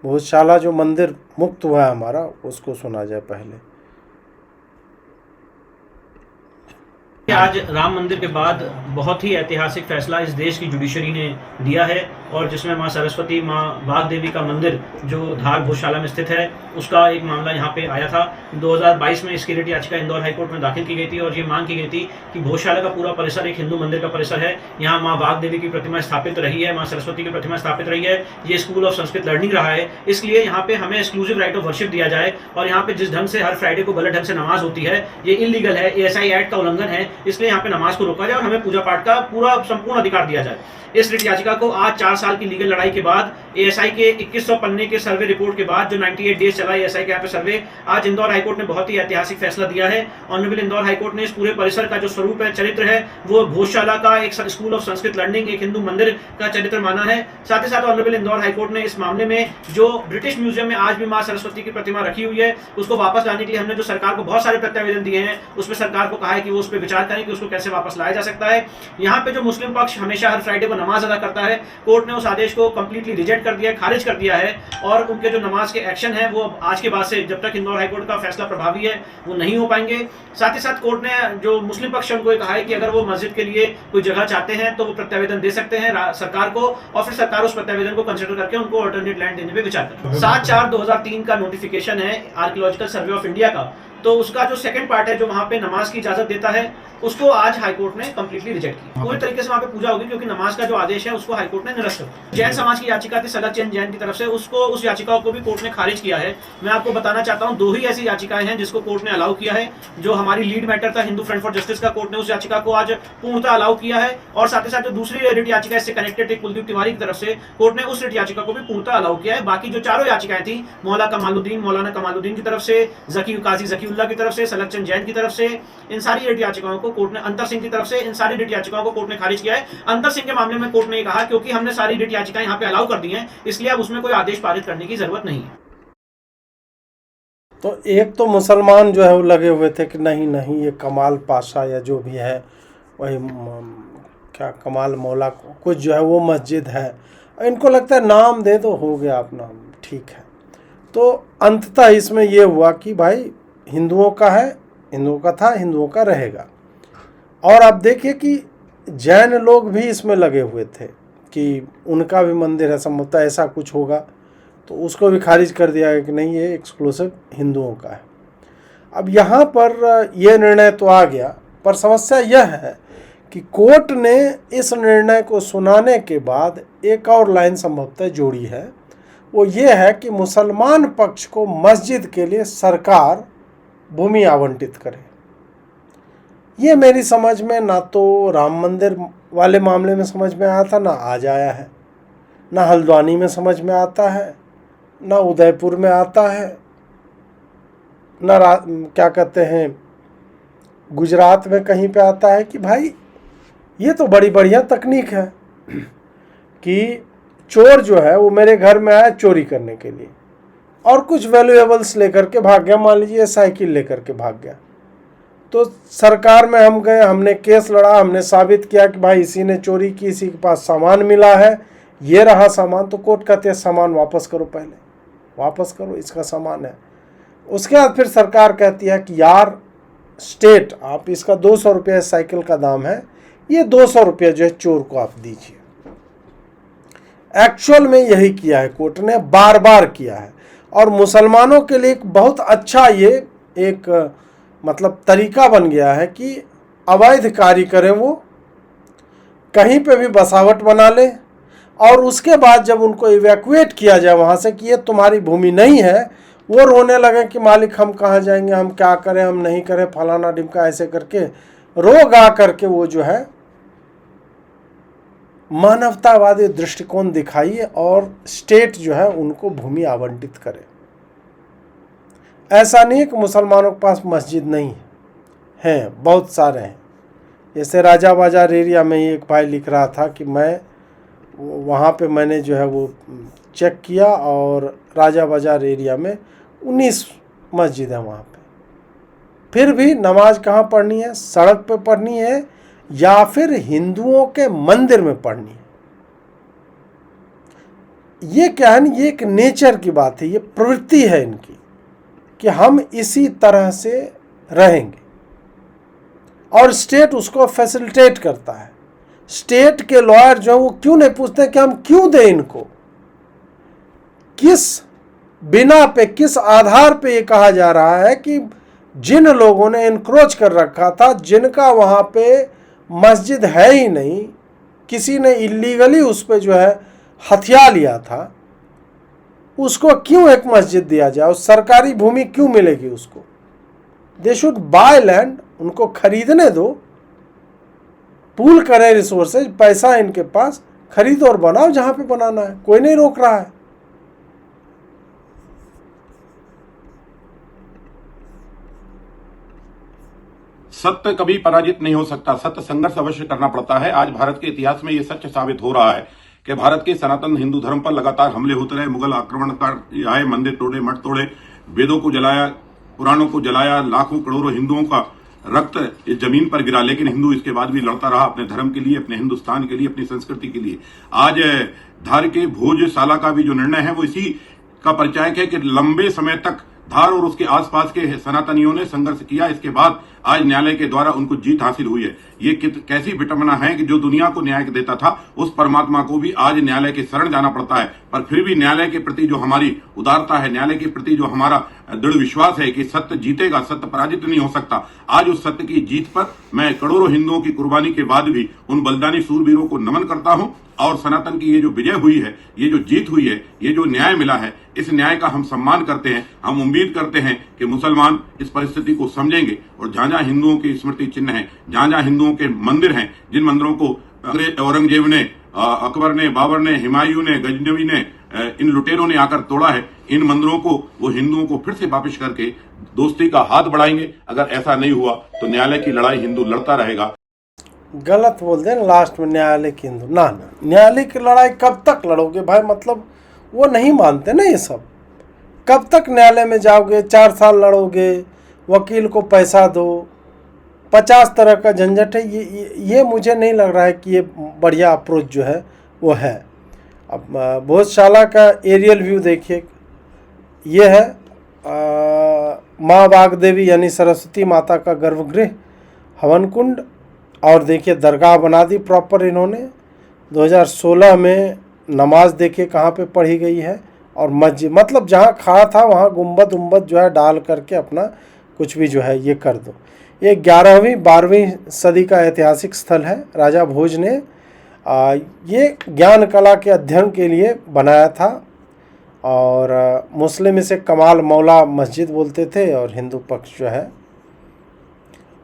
भोजशाला जो मंदिर मुक्त हुआ है हमारा, उसको सुना जाए पहले। आज राम मंदिर के बाद बहुत ही ऐतिहासिक फैसला इस देश की जुडिशरी ने दिया है, और जिसमें मां सरस्वती, मां बाग देवी का मंदिर जो धार भोजशाला में स्थित है, उसका एक मामला यहाँ पे आया था। 2022 में इसकी रिट याचिका इंदौर हाईकोर्ट में दाखिल की गई थी और ये मांग की गई थी कि भोजशाला का पूरा परिसर एक हिंदू मंदिर का परिसर है। यहाँ मां बाग देवी की प्रतिमा स्थापित रही है, मां सरस्वती की प्रतिमा स्थापित रही है, ये स्कूल ऑफ संस्कृत लर्निंग रहा है, इसलिए यहाँ पे हमें एक्सक्लूसिव राइट ऑफ वर्शिप दिया जाए। और यहाँ पे जिस ढंग से हर फ्राइडे को गलत ढंग से नमाज होती है, ये इलीगल है, ASI एक्ट का उल्लंघन है, इसलिए यहाँ पे नमाज को रोका जाए और हमें पूजा पाठ का पूरा संपूर्ण अधिकार दिया जाए। इस रिट याचिका को आज 4 साल की लीगल लड़ाई के बाद, ASI के 2100 पन्ने के सर्वे रिपोर्ट के बाद, जो 98 डेज चला ASI के यहाँ पे सर्वे, आज इंदौर हाईकोर्ट ने बहुत ही ऐतिहासिक फैसला दिया है। ऑनरेबल इंदौर हाईकोर्ट ने इस पूरे परिसर का जो स्वरूप है, चरित्र है, वो भोजशाला का एक स्कूल ऑफ संस्कृत लर्निंग, एक हिंदू मंदिर का चरित्र माना है। साथ ही साथ ऑनरेबल इंदौर हाईकोर्ट ने इस मामले में जो ब्रिटिश म्यूजियम में आज भी मां सरस्वती की प्रतिमा रखी हुई है, उसको वापस लाने के लिए हमने जो सरकार को बहुत सारे प्रत्यावेदन दिए हैं, उसमें सरकार को कहा है कि वो उस पर विचार करें कि उसको कैसे वापस लाया जा सकता है। यहाँ पे जो मुस्लिम पक्ष हमेशा हर फ्राइडे को नमाज अदा करता है, कोर्ट ने उस आदेश को कंप्लीटली रिजेक्ट कर दिया, खारिज कर दिया है, और उनके जो नमाज के एक्शन है वो आज के बाद से, जब तक इंदौर हाईकोर्ट का फैसला प्रभावी है, वो नहीं हो पाएंगे। साथ ही साथ कोर्ट ने जो मुस्लिम पक्ष उनको कहा है कि अगर वो मस्जिद के लिए कोई जगह चाहते हैं तो वो प्रत्यावेदन दे सकते हैं सरकार को, और फिर सरकार उस प्रत्यावेदन को कंसिडर करके उनको अल्टरनेट लैंड देने पे विचार करे। 7/4/2003 का नोटिफिकेशन है आर्कियोलॉजिकल सर्वे ऑफ इंडिया का, तो उसका जो सेकंड पार्ट है, जो वहां पे नमाज की इजाजत देता है, उसको आज हाईकोर्ट ने कंप्लीटली रिजेक्ट किया। पूरी तरीके से वहां पे पूजा होगी, क्योंकि नमाज का जो आदेश है उसको हाईकोर्ट ने निरस्त कर दिया। जैन समाज की याचिका थी सलग चंद जैन की तरफ से, उसको, उस याचिका को भी कोर्ट ने खारिज किया है। मैं आपको बताना चाहता हूं, 2 ही ऐसी याचिकाएं हैं जिसको कोर्ट ने अलाउ किया है। जो हमारी लीड मैटर था हिंदू फ्रंट फॉर जस्टिस का, कोर्ट ने उस याचिका को आज पूर्णतः अलाउ किया है, और साथ ही साथ जो दूसरी रिट याचिका इससे कनेक्टेड थी कुलदीप तिवारी की तरफ से, कोर्ट ने उस रिट याचिका को भी पूर्णतः अलाउ किया है। बाकी जो चारों याचिकाएं थी, मौलाना कमालुद्दीन की तरफ से, काजी जकीउल्लाह की तरफ से, सलग चंद जैन की तरफ से, इन सारी रिट याचिकाओं को कोर्ट ने, अंतर सिंह की तरफ से, इन सारी रिट याचिकाओं को कोर्ट ने खारिज किया है। अंतर सिंह के मामले में कोर्ट ने कहा क्योंकि हमने सारी रिट याचिकाएं यहाँ पे अलाउ कर दी हैं, इसलिए अब उसमें कोई आदेश पारित करने की जरूरत नहीं है। तो एक तो मुसलमान जो है वो लगे हुए थे कि नहीं नहीं, ये कमाल पाशा या जो भी है, वही क्या कमाल मौला कुछ जो है वो मस्जिद है, इनको लगता है नाम दे दो, हो गया अपना, ठीक है। तो अंततः इसमें ये हुआ कि भाई हिंदुओं का है, हिंदुओं का था, हिंदुओं का रहेगा। और आप देखिए कि जैन लोग भी इसमें लगे हुए थे कि उनका भी मंदिर है, संभवतः ऐसा कुछ होगा, तो उसको भी खारिज कर दिया गया कि नहीं, ये एक्सक्लूसिव हिंदुओं का है। अब यहाँ पर यह निर्णय तो आ गया, पर समस्या यह है कि कोर्ट ने इस निर्णय को सुनाने के बाद एक और लाइन संभवतः जोड़ी है, वो ये है कि मुसलमान पक्ष को मस्जिद के लिए सरकार भूमि आवंटित करे। ये मेरी समझ में ना तो राम मंदिर वाले मामले में समझ में आया था, ना आज आया है, ना हल्द्वानी में समझ में आता है, ना उदयपुर में आता है, ना क्या कहते हैं गुजरात में कहीं पे आता है कि भाई ये तो बड़ी बढ़िया तकनीक है कि चोर जो है वो मेरे घर में आया चोरी करने के लिए और कुछ वैल्यूएबल्स लेकर के भाग गया, मान लीजिए साइकिल लेकर के भाग गया, तो सरकार में हम गए, हमने केस लड़ा, हमने साबित किया कि भाई इसी ने चोरी की, इसी के पास सामान मिला है, ये रहा सामान, तो कोर्ट कहते हैं सामान वापस करो, पहले वापस करो, इसका सामान है। उसके बाद फिर सरकार कहती है कि यार स्टेट, आप इसका 200 रुपये साइकिल का दाम है, ये 200 रुपये जो है चोर को आप दीजिए। एक्चुअल में यही किया है कोर्ट ने, बार बार किया है, और मुसलमानों के लिए एक बहुत अच्छा ये एक मतलब तरीका बन गया है कि अवैध कार्य करें, वो कहीं पे भी बसावट बना ले, और उसके बाद जब उनको इवैक्यूएट किया जाए वहाँ से कि ये तुम्हारी भूमि नहीं है, वो रोने लगे कि मालिक हम कहाँ जाएंगे, हम क्या करें, हम नहीं करें, फलाना ढिमका, ऐसे करके रो गा करके वो जो है मानवतावादी दृष्टिकोण दिखाइए और स्टेट जो है उनको भूमि आवंटित करे। ऐसा नहीं है कि मुसलमानों के पास मस्जिद नहीं है, बहुत सारे हैं। जैसे राजा बाजार एरिया में ही एक भाई लिख रहा था कि मैं वहाँ पे मैंने जो है वो चेक किया और राजा बाजार एरिया में 19 मस्जिद है वहाँ पे, फिर भी नमाज कहाँ पढ़नी है, सड़क पे पढ़नी है या फिर हिंदुओं के मंदिर में पढ़नी है। ये क्या है ना, ये एक नेचर की बात है, ये प्रवृत्ति है इनकी कि हम इसी तरह से रहेंगे और स्टेट उसको फैसिलिटेट करता है। स्टेट के लॉयर जो है वो क्यों नहीं पूछते कि हम क्यों दें इनको, किस बिना पे, किस आधार पे ये कहा जा रहा है कि जिन लोगों ने इनक्रोच कर रखा था, जिनका वहाँ पे मस्जिद है ही नहीं, किसी ने इलीगली उस पर जो है हथिया लिया था, उसको क्यों एक मस्जिद दिया जाए, उस सरकारी भूमि क्यों मिलेगी उसको। दे शुड बाय लैंड, उनको खरीदने दो, पूल करें रिसोर्सेज, पैसा है इनके पास, खरीदो और बनाओ जहां पे बनाना है, कोई नहीं रोक रहा है। सत्य कभी पराजित नहीं हो सकता, सत्य संघर्ष अवश्य करना पड़ता है। आज भारत के इतिहास में यह सच साबित हो रहा है कि भारत के सनातन हिंदू धर्म पर लगातार हमले होते रहे। मुगल आक्रमणकार आए, मंदिर तोड़े, मठ तोड़े, वेदों को जलाया, पुराणों को जलाया, लाखों करोड़ों हिंदुओं का रक्त इस जमीन पर गिरा, लेकिन हिंदू इसके बाद भी लड़ता रहा अपने धर्म के लिए, अपने हिंदुस्तान के लिए, अपनी संस्कृति के लिए। आज धार के भोजशाला का भी जो निर्णय है वो इसी का परिचायक है कि लंबे समय तक धार और उसके आसपास के सनातनियों ने संघर्ष किया, इसके बाद आज न्यायालय के द्वारा उनको जीत हासिल हुई है। ये कैसी विटंबना है कि जो दुनिया को न्याय देता था उस परमात्मा को भी आज न्यायालय के शरण जाना पड़ता है। पर फिर भी न्यायालय के प्रति जो हमारी उदारता है, न्यायालय के प्रति जो हमारा दृढ़ विश्वास है कि सत्य जीतेगा, सत्य पराजित नहीं हो सकता, आज उस सत्य की जीत पर मैं करोड़ों हिंदुओं की कुर्बानी के बाद भी उन बलिदानी सूरवीरों को नमन करता हूं। और सनातन की ये जो विजय हुई है, ये जो जीत हुई है, ये जो न्याय मिला है, इस न्याय का हम सम्मान करते हैं। हम उम्मीद करते हैं कि मुसलमान इस परिस्थिति को समझेंगे और जहां जहां हिंदुओं के स्मृति चिन्ह हैं, जहां जहां हिंदुओं के मंदिर हैं, जिन मंदिरों को औरंगजेब ने, अकबर ने, बाबर ने, हुमायूं ने, गजनवी ने, इन लुटेरों ने आकर तोड़ा है, इन मंदिरों को वो हिंदुओं को फिर से वापस करके दोस्ती का हाथ बढ़ाएंगे। अगर ऐसा नहीं हुआ तो न्यायालय की लड़ाई हिंदू लड़ता रहेगा। गलत बोल दें लास्ट में न्यायालय की हिंदू, ना ना, न्यायालय की लड़ाई कब तक लड़ोगे भाई, मतलब वो नहीं मानते ना ये सब। कब तक न्यायालय में जाओगे, 4 साल लड़ोगे, वकील को पैसा दो, 50 तरह का झंझट है। ये मुझे नहीं लग रहा है कि ये बढ़िया अप्रोच जो है वो है। अब भोजशाला का एरियल व्यू देखिए, ये है माँ बागदेवी यानी सरस्वती माता का गर्भगृह, हवन कुंड, और देखिए दरगाह बना दी प्रॉपर इन्होंने। 2016 में नमाज देखिए कहाँ पे पढ़ी गई है, और मस्जिद मतलब जहाँ खड़ा था वहाँ गुंबद उम्बद जो है डाल करके अपना कुछ भी जो है ये कर दो। ये 11वीं 12वीं सदी का ऐतिहासिक स्थल है। राजा भोज ने ये ज्ञान कला के अध्ययन के लिए बनाया था, और मुस्लिम इसे कमाल मौला मस्जिद बोलते थे, और हिंदू पक्ष जो है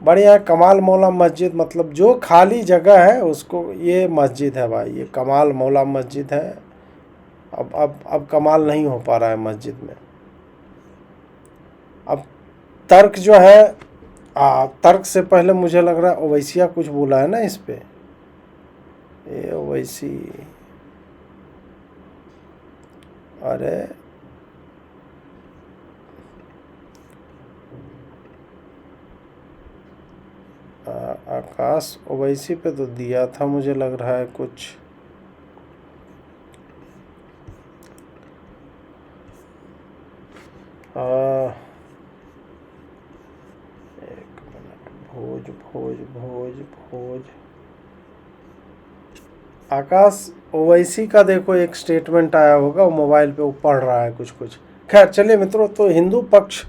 बढ़िया कमाल मौला मस्जिद, मतलब जो खाली जगह है उसको, ये मस्जिद है भाई, ये कमाल मौला मस्जिद है। अब कमाल नहीं हो पा रहा है मस्जिद में। अब तर्क जो है, तर्क से पहले मुझे लग रहा है ओवैसिया कुछ बोला है ना इस पे, ये ओवैसी, अरे आकाश ओवैसी पे तो दिया था, मुझे लग रहा है कुछ। एक मिनट, भोज भोज भोज भोज आकाश ओवैसी का देखो एक स्टेटमेंट आया होगा, वो मोबाइल पे वो पढ़ रहा है कुछ कुछ। खैर चलिए मित्रों, तो हिंदू पक्ष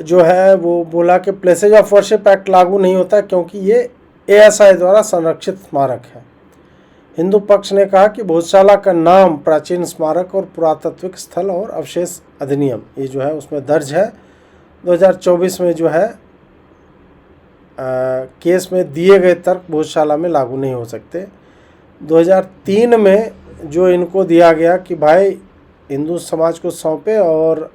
जो है वो बोला कि प्लेसेज ऑफ वर्शिप एक्ट लागू नहीं होता क्योंकि ये ASI द्वारा संरक्षित स्मारक है। हिंदू पक्ष ने कहा कि भोजशाला का नाम प्राचीन स्मारक और पुरातात्विक स्थल और अवशेष अधिनियम ये जो है उसमें दर्ज है। 2024 में जो है केस में दिए गए तर्क भोजशाला में लागू नहीं हो सकते। 2003 में जो इनको दिया गया कि भाई हिंदू समाज को सौंपे और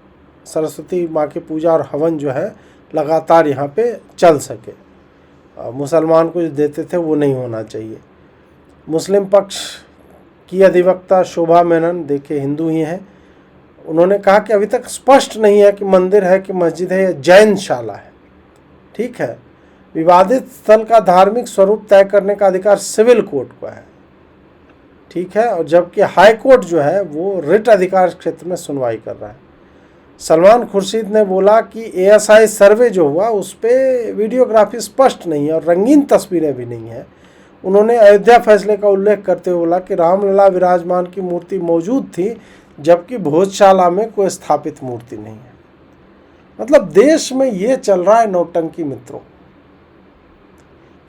सरस्वती माँ की पूजा और हवन जो है लगातार यहाँ पे चल सके, मुसलमान को जो देते थे वो नहीं होना चाहिए। मुस्लिम पक्ष की अधिवक्ता शोभा मेनन, देखिए हिंदू ही हैं, उन्होंने कहा कि अभी तक स्पष्ट नहीं है कि मंदिर है कि मस्जिद है या जैनशाला है। ठीक है, विवादित स्थल का धार्मिक स्वरूप तय करने का अधिकार सिविल कोर्ट को है। ठीक है, और जबकि हाई कोर्ट जो है वो रिट अधिकार क्षेत्र में सुनवाई कर रहा है। सलमान खुर्शीद ने बोला कि ASI सर्वे जो हुआ उस पर वीडियोग्राफी स्पष्ट नहीं है और रंगीन तस्वीरें भी नहीं है। उन्होंने अयोध्या फैसले का उल्लेख करते हुए बोला कि रामलला विराजमान की मूर्ति मौजूद थी, जबकि भोजशाला में कोई स्थापित मूर्ति नहीं है। मतलब देश में ये चल रहा है नौटंकी मित्रों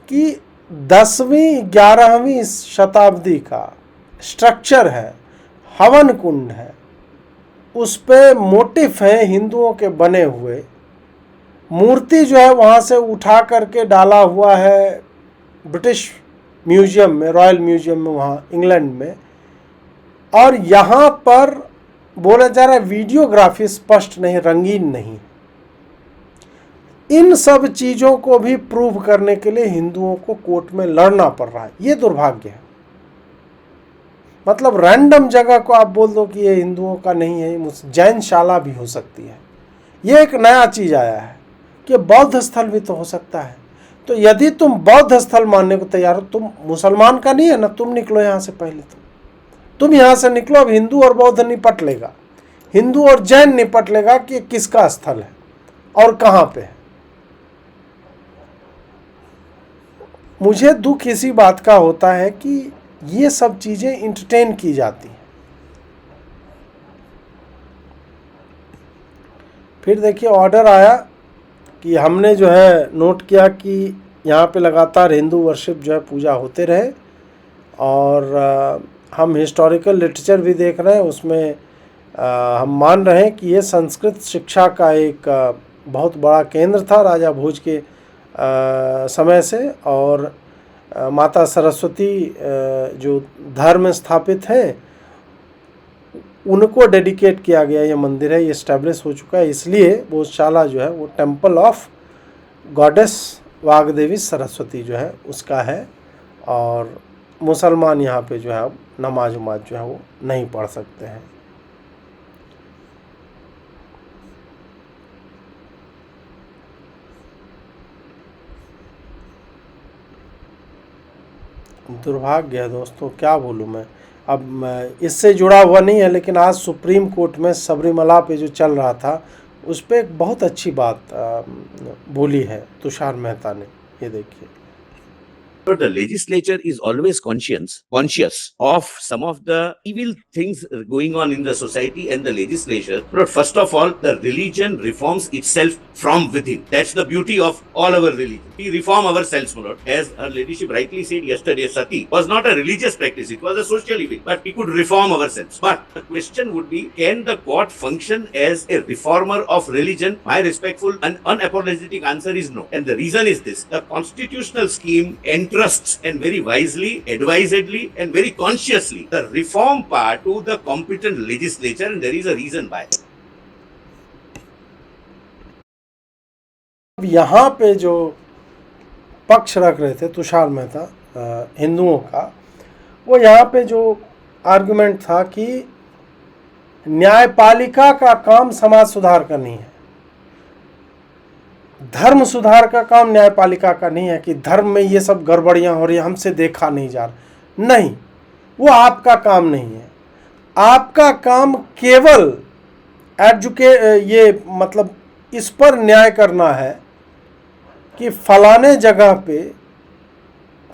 कि 10वीं 11वीं शताब्दी का स्ट्रक्चर है, हवन कुंड है, उस पे मोटिफ है हिंदुओं के बने हुए, मूर्ति जो है वहाँ से उठा करके डाला हुआ है ब्रिटिश म्यूजियम में, रॉयल म्यूजियम में वहाँ इंग्लैंड में, और यहाँ पर बोला जा रहा है वीडियोग्राफी स्पष्ट नहीं, रंगीन नहीं। इन सब चीज़ों को भी प्रूव करने के लिए हिंदुओं को कोर्ट में लड़ना पड़ रहा है। ये दुर्भाग्य है। मतलब रैंडम जगह को आप बोल दो कि ये हिंदुओं का नहीं है, जैनशाला भी हो सकती है। ये एक नया चीज़ आया है कि बौद्ध स्थल भी तो हो सकता है। तो यदि तुम बौद्ध स्थल मानने को तैयार हो, तुम मुसलमान का नहीं है ना, तुम निकलो यहाँ से, पहले तुम यहाँ से निकलो। अब हिंदू और बौद्ध निपट लेगा, हिंदू और जैन निपट लेगा कि किसका स्थल है और कहाँ पे है। मुझे दुख इसी बात का होता है कि ये सब चीज़ें इंटरटेन की जाती हैं। फिर देखिए ऑर्डर आया कि हमने जो है नोट किया कि यहाँ पे लगातार हिंदू वर्शिप जो है पूजा होते रहे, और हम हिस्टोरिकल लिटरेचर भी देख रहे हैं, उसमें हम मान रहे हैं कि ये संस्कृत शिक्षा का एक बहुत बड़ा केंद्र था राजा भोज के समय से, और माता सरस्वती जो धर्म स्थापित हैं उनको डेडिकेट किया गया ये मंदिर है, ये इस्टेब्लिश हो चुका है। इसलिए भोजशाला जो है वो temple of goddess Vagdevi Saraswati जो है उसका है, और मुसलमान यहाँ पे जो है अब नमाज उमाज जो है वो नहीं पढ़ सकते हैं। दुर्भाग्य है दोस्तों, क्या बोलूँ मैं। अब इससे जुड़ा हुआ नहीं है, लेकिन आज सुप्रीम कोर्ट में सबरीमला पे जो चल रहा था उस पर एक बहुत अच्छी बात बोली है तुषार मेहता ने। ये देखिए, But the legislature is always conscious of some of the evil things going on in the society, and the legislature. But first of all, the religion reforms itself from within. That's the beauty of all our religion. We reform ourselves, my lord. As our ladyship rightly said yesterday, sati was not a religious practice; it was a social evil. But we could reform ourselves. But the question would be: can the court function as a reformer of religion? My respectful and unapologetic answer is no. And the reason is this: the constitutional scheme trusts and very wisely, advisedly, and very consciously the reform part to the competent legislature, and there is a reason why. यहाँ पे जो पक्ष रख रहे थे तुषार मेहता हिंदुओं का, वो यहाँ पे जो आर्गुमेंट था कि न्यायपालिका का काम समाज सुधार का नहीं है, धर्म सुधार का काम न्यायपालिका का नहीं है, कि धर्म में ये सब गड़बड़ियां हो रही है, हमसे देखा नहीं जा रहा। नहीं, वो आपका काम नहीं है। आपका काम केवल ये मतलब इस पर न्याय करना है कि फलाने जगह पे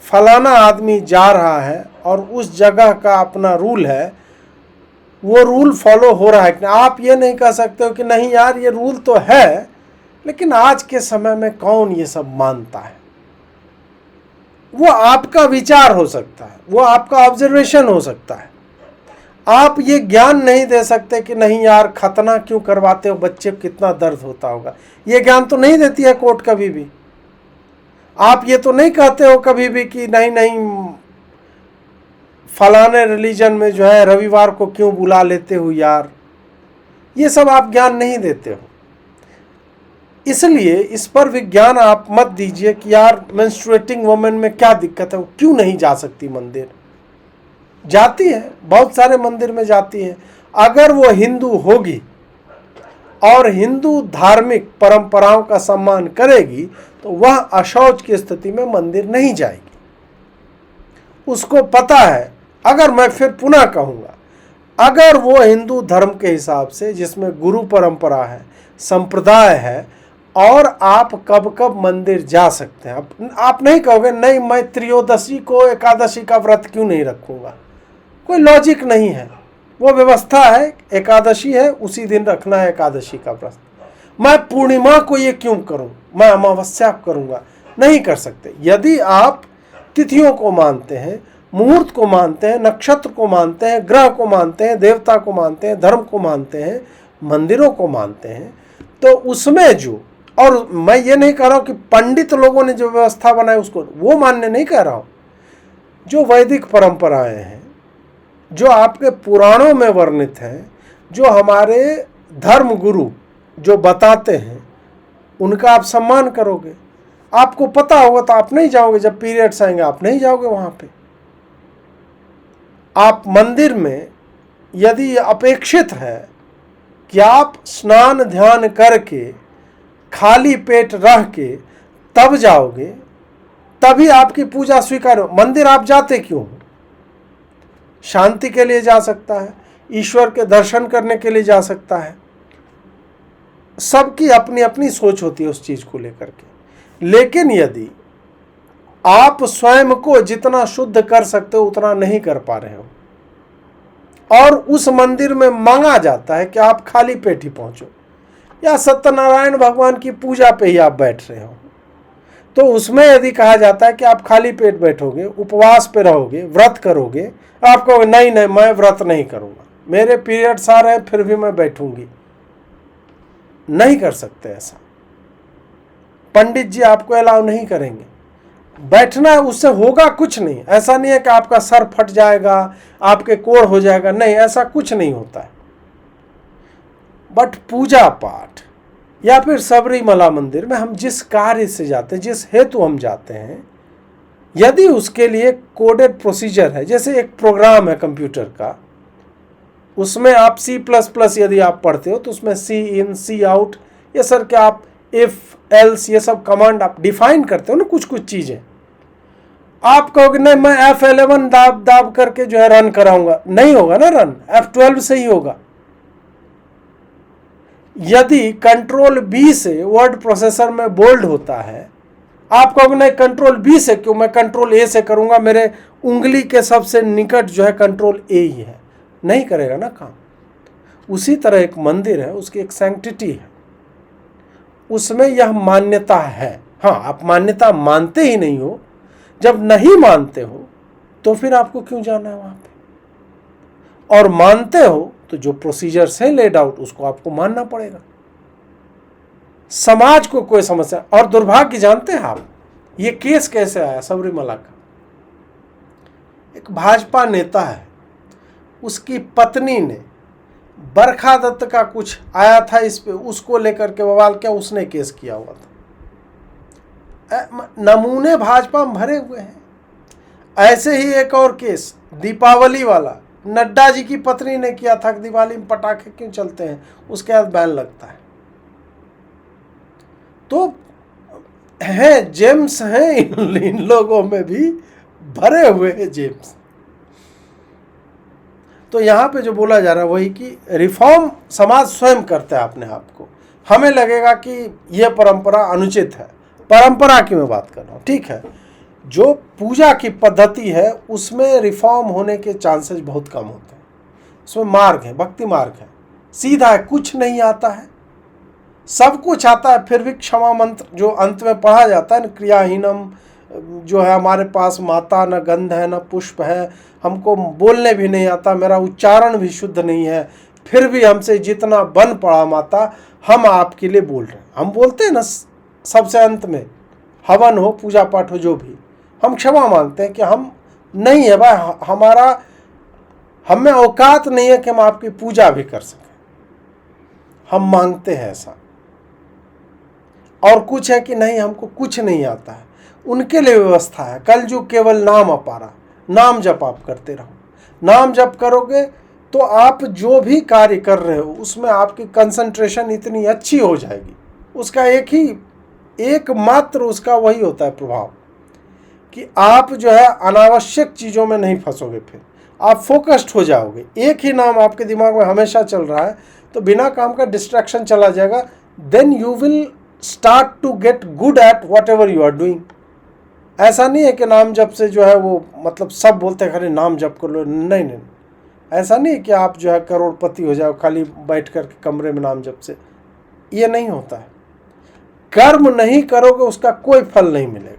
फलाना आदमी जा रहा है और उस जगह का अपना रूल है, वो रूल फॉलो हो रहा है कि आप ये नहीं कह सकते हो कि नहीं यार ये रूल तो है, लेकिन आज के समय में कौन ये सब मानता है। वो आपका विचार हो सकता है, वो आपका ऑब्जर्वेशन हो सकता है। आप ये ज्ञान नहीं दे सकते कि नहीं यार खतना क्यों करवाते हो, बच्चे को कितना दर्द होता होगा। ये ज्ञान तो नहीं देती है कोर्ट कभी भी। आप ये तो नहीं कहते हो कभी भी कि नहीं नहीं फलाने रिलीजन में जो है रविवार को क्यों बुला लेते हो यार। ये सब आप ज्ञान नहीं देते हो। इसलिए इस पर विज्ञान आप मत दीजिए कि यार मेंस्ट्रुएटिंग वुमेन में क्या दिक्कत है, वो क्यों नहीं जा सकती मंदिर। जाती है, बहुत सारे मंदिर में जाती है। अगर वो हिंदू होगी और हिंदू धार्मिक परंपराओं का सम्मान करेगी तो वह अशौच की स्थिति में मंदिर नहीं जाएगी। उसको पता है अगर मैं फिर पुनः कहूँगा, अगर वो हिंदू धर्म के हिसाब से जिसमें गुरु परंपरा है, संप्रदाय है, और आप कब कब मंदिर जा सकते हैं, आप नहीं कहोगे नहीं मैं त्रयोदशी को एकादशी का व्रत क्यों नहीं रखूँगा, कोई लॉजिक नहीं है। वो व्यवस्था है, एकादशी है उसी दिन रखना है एकादशी का व्रत, मैं पूर्णिमा को ये क्यों करूं, मैं अमावस्या करूंगा, नहीं कर सकते। यदि आप तिथियों को मानते हैं, मुहूर्त को मानते हैं, नक्षत्र को मानते हैं, ग्रह को मानते हैं, देवता को मानते हैं, धर्म को मानते हैं, मंदिरों को मानते हैं, तो उसमें जो, और मैं ये नहीं कह रहा हूं कि पंडित लोगों ने जो व्यवस्था बनाई उसको वो मानने नहीं कह रहा हूं, जो वैदिक परंपराएं हैं, जो आपके पुराणों में वर्णित हैं, जो हमारे धर्म गुरु जो बताते हैं, उनका आप सम्मान करोगे। आपको पता होगा तो आप नहीं जाओगे, जब पीरियड्स आएंगे आप नहीं जाओगे वहाँ पे। आप मंदिर में यदि अपेक्षित है कि आप स्नान ध्यान करके खाली पेट रह के तब जाओगे, तभी आपकी पूजा स्वीकार हो। मंदिर आप जाते क्यों हो? शांति के लिए जा सकता है, ईश्वर के दर्शन करने के लिए जा सकता है। सबकी अपनी अपनी सोच होती है उस चीज को लेकर के। लेकिन यदि आप स्वयं को जितना शुद्ध कर सकते हो उतना नहीं कर पा रहे हो, और उस मंदिर में मांगा जाता है कि आप खाली पेट ही पहुंचो, या सत्यनारायण भगवान की पूजा पे ही आप बैठ रहे हो, तो उसमें यदि कहा जाता है कि आप खाली पेट बैठोगे, उपवास पे रहोगे, व्रत करोगे, आप कहोगे नहीं नहीं मैं व्रत नहीं करूंगा, मेरे पीरियड्स आ रहे हैं फिर भी मैं बैठूंगी, नहीं कर सकते ऐसा। पंडित जी आपको अलाउ नहीं करेंगे। बैठना है, उससे होगा कुछ नहीं। ऐसा नहीं है कि आपका सर फट जाएगा, आपके कोढ़ हो जाएगा, नहीं, ऐसा कुछ नहीं होता है। बट पूजा पाठ या फिर सबरीमला मंदिर में हम जिस कार्य से जाते हैं, जिस हेतु हम जाते हैं, यदि उसके लिए कोडेड प्रोसीजर है, जैसे एक प्रोग्राम है कंप्यूटर का, उसमें आप C++ यदि आप पढ़ते हो तो उसमें C in C out ये सर क्या आप इफ एल्स ये सब कमांड आप डिफाइन करते हो ना, कुछ कुछ चीजें। आप कहोगे नहीं मैं F11 दाब दाब करके जो है रन कराऊंगा, नहीं होगा ना रन, F12 से ही होगा। यदि कंट्रोल B से वर्ड प्रोसेसर में बोल्ड होता है, आप कहोगे नहीं कंट्रोल B से क्यों, मैं कंट्रोल A से करूंगा, मेरे उंगली के सबसे निकट जो है कंट्रोल A ही है, नहीं करेगा ना काम। उसी तरह एक मंदिर है, उसकी एक सैंक्टिटी है, उसमें यह मान्यता है। हाँ, आप मान्यता मानते ही नहीं हो, जब नहीं मानते हो तो फिर आपको क्यों जाना है वहां पे, और मानते हो तो जो प्रोसीजर्स है लेड आउट उसको आपको मानना पड़ेगा। समाज को कोई समस्या, और दुर्भाग्य जानते हैं आप, ये केस कैसे आया सबरीमला का। एक भाजपा नेता है, उसकी पत्नी ने बरखा दत्त का कुछ आया था इस पे, उसको लेकर के बवाल क्या उसने केस किया हुआ था। नमूने भाजपा में भरे हुए हैं। ऐसे ही एक और केस दीपावली वाला, नड्डा जी की पत्नी ने किया था कि दिवाली में पटाखे क्यों चलते हैं, उसके बाद बैन लगता है। तो हैं जेम्स हैं इन लोगों में भी भरे हुए हैं जेम्स। तो यहाँ पे जो बोला जा रहा है वही कि रिफॉर्म समाज स्वयं करता है अपने आप को। हमें लगेगा कि यह परंपरा अनुचित है, परंपरा की मैं बात कर रहा हूँ, ठीक है। जो पूजा की पद्धति है उसमें रिफॉर्म होने के चांसेस बहुत कम होते हैं। उसमें मार्ग है, भक्ति मार्ग है, सीधा है, कुछ नहीं आता है, सब कुछ आता है, फिर भी क्षमा मंत्र जो अंत में पढ़ा जाता है न, क्रियाहीनम जो है हमारे पास माता, न गंध है न पुष्प है, हमको बोलने भी नहीं आता, मेरा उच्चारण भी शुद्ध नहीं है, फिर भी हमसे जितना बन पड़ा माता हम आपके लिए बोल रहे हैं। हम बोलते हैं ना सबसे अंत में, हवन हो पूजा पाठ हो जो भी, हम क्षमा मांगते हैं कि हम नहीं है भाई, हमारा हम में औकात नहीं है कि हम आपकी पूजा भी कर सकें, हम मांगते हैं ऐसा। और कुछ है कि नहीं हमको कुछ नहीं आता है, उनके लिए व्यवस्था है। कल जो केवल नाम अपारा, नाम जप आप करते रहो, नाम जप करोगे तो आप जो भी कार्य कर रहे हो उसमें आपकी कंसंट्रेशन इतनी अच्छी हो जाएगी, उसका एकमात्र उसका वही होता है प्रभाव कि आप जो है अनावश्यक चीज़ों में नहीं फंसोगे। फिर आप फोकस्ड हो जाओगे, एक ही नाम आपके दिमाग में हमेशा चल रहा है, तो बिना काम का डिस्ट्रैक्शन चला जाएगा। Then you will start to get good at whatever you are doing. ऐसा नहीं है कि नाम जप से जो है वो मतलब सब बोलते हैं खाली नाम जप कर लो, नहीं नहीं, ऐसा नहीं है कि आप जो है करोड़पति हो जाओ खाली बैठ कर के कमरे में नाम जप से, ये नहीं होता है। कर्म नहीं करोगे उसका कोई फल नहीं मिलेगा।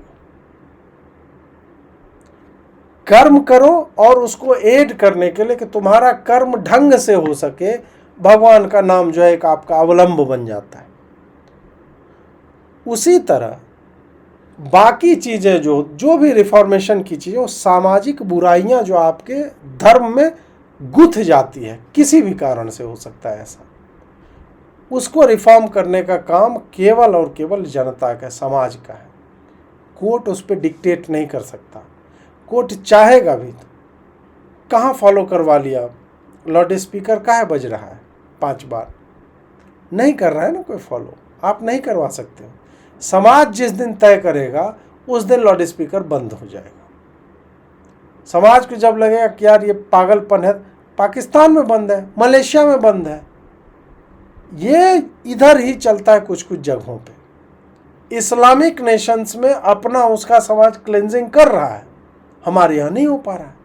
कर्म करो और उसको ऐड करने के लिए कि तुम्हारा कर्म ढंग से हो सके, भगवान का नाम जो है एक आपका अवलंब बन जाता है। उसी तरह बाकी चीजें जो भी रिफॉर्मेशन की चीजें, वो सामाजिक बुराइयां जो आपके धर्म में गुथ जाती है, किसी भी कारण से हो सकता है ऐसा, उसको रिफॉर्म करने का काम केवल और केवल जनता का, समाज का है। कोर्ट उस पर डिक्टेट नहीं कर सकता। कोर्ट चाहेगा भी तो कहाँ फॉलो करवा लिया, लाउड स्पीकर काहे बज रहा है 5 बार, नहीं कर रहा है ना कोई फॉलो, आप नहीं करवा सकते हो। समाज जिस दिन तय करेगा उस दिन लाउड स्पीकर बंद हो जाएगा। समाज को जब लगेगा कि यार ये पागलपन है, पाकिस्तान में बंद है, मलेशिया में बंद है, ये इधर ही चलता है कुछ कुछ जगहों पे। इस्लामिक नेशंस में अपना उसका समाज क्लेंजिंग कर रहा है, हमारे यहाँ नहीं हो पा रहा है।